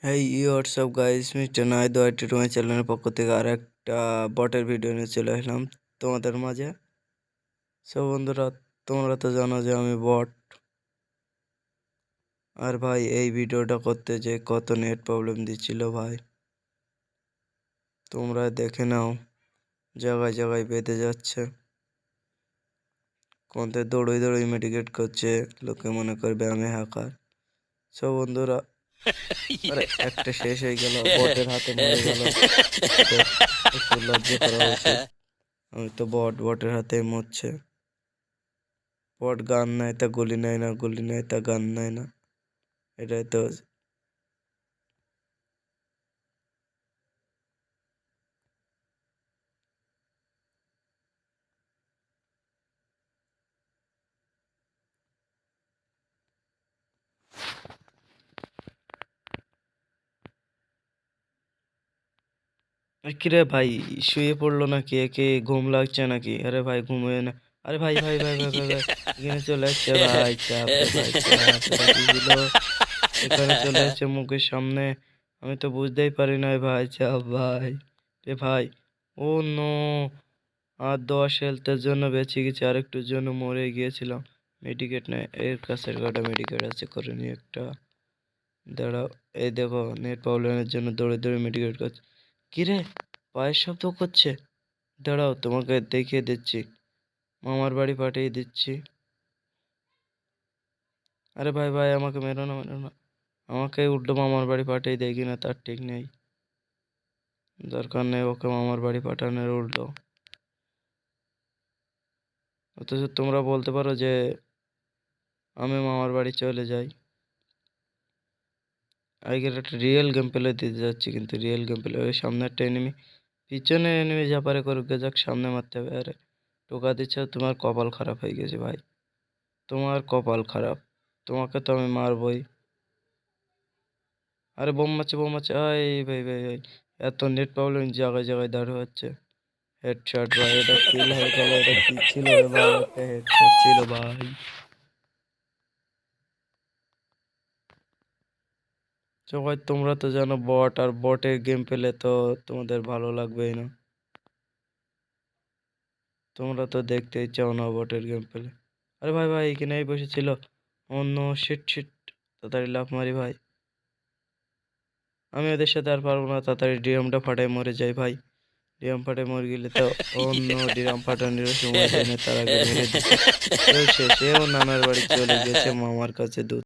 Hey WhatsApp guys, mister Naidu IT তোমার চ্যানেলের পক্ষ থেকে আর একটা বটের ভিডিও নিয়ে চলে আসলাম তোমাদের মাঝে। সো বন্ধুরা, তোমরা তো জানো যে আমি বট। আর ভাই এই ভিডিওটা করতে যে কত নেট প্রবলেম দিচ্ছিল ভাই, তোমরা দেখে নাও। জায়গায় জায়গায় বেঁধে যাচ্ছে, কোনতে দৌড়ই দৌড়ই মেডিকেট করছে, লোকে মনে করবে আমি হ্যাকার। সো বন্ধুরা, আরে একটা শেষ হয়ে গেল, বটের হাতে মরে গেল। একটু লজ্জা করা উচিত। আমি তো বটের হাতে মরছে। বট গান নেয় তা গুলি নেয় না, গুলি নেয় তা গান নেয় না, এটাই তো। কিরে ভাই, শুয়ে পড়লো নাকি? একে ঘুম লাগছে নাকি? আরে ভাই ঘুমিয়ে না। আরে ভাই ভাই ভাই ভাই ভাই ভাই এখানে চলে আসছে ভাই, চাপ রে ভাই চাপ। এটা কি ছিল? এখানে চলে আসছে মুখের সামনে, আমি তো বুঝতেই পারি না ভাই, চাপ ভাই। রে ভাই, ও নো, আর 10 হেলথের জন্য বেঁচে গেছি, আর একটুর জন্য মরে গিয়েছিলাম। মেডিকেট নেই, এর কাছে কটা মেডিকেট আছে, করে নি একটা। দাঁড়াও, এই দেখো নেট প্রবলেমের জন্য দৌড়ে দৌড়ে মেডিকেট করছে। কিরে, পায়ের শব্দ করছে? দাঁড়াও তোমাকে দেখিয়ে দিচ্ছি, মামার বাড়ি পাঠিয়ে দিচ্ছি। আরে ভাই ভাই, আমাকে মেরো না মেরো না, আমাকে উল্টো মামার বাড়ি পাঠিয়ে দেয় কিনা তার ঠিক নেই। দরকার নেই ওকে মামার বাড়ি পাঠানোর, উল্টো। অথচ তোমরা বলতে পারো যে আমি মামার বাড়ি চলে যাই। আগের একটা রিয়েল গেম প্লে দিতে যাচ্ছি, কিন্তু রিয়েল গেম প্লে ওই সামনে একটা এনিমি, পিছনে এনিমি যা পারে করুক গে, যাক সামনে মারতে হবে। আরে টোকা দিচ্ছ, তোমার কপাল খারাপ হয়ে গেছে ভাই, তোমার কপাল খারাপ, তোমাকে তো আমি মারবই। আরে বোম মারছে বোম মারছে, আই ভাই ভাই ভাই, এত নেট প্রবলেম, জায়গায় জায়গায় দাঁড় হচ্ছে। হেডশট ভাই, এটা কিল হয়ে গেল। এটা কি ছিল রে ভাই? একটা হেডশট ছিল ভাই। সবাই তোমরা তো জানো বট, আর বটের গেম পেলে তো তোমাদের ভালো লাগবেই না, তোমরা তো দেখতেই চাও না বটের গেম পেলে। আরে ভাই ভাই, এখানেই বসেছিল। অন্য শিট শিট, তাড়াতাড়ি লাফ মারি ভাই। আমি ওদের সাথে আর পারবো না, তাড়াতাড়ি ডিরামটা ফাটাই মরে যাই ভাই। ডিরাম ফাটাই মরে গেলে তো অন্য ডিরাম ফাটানোর সময় দেয় না, তার আগে মেরে দিচ্ছে। এও শেষ, এও নানার বাড়ি চলে গেছে মামার কাছে দুধ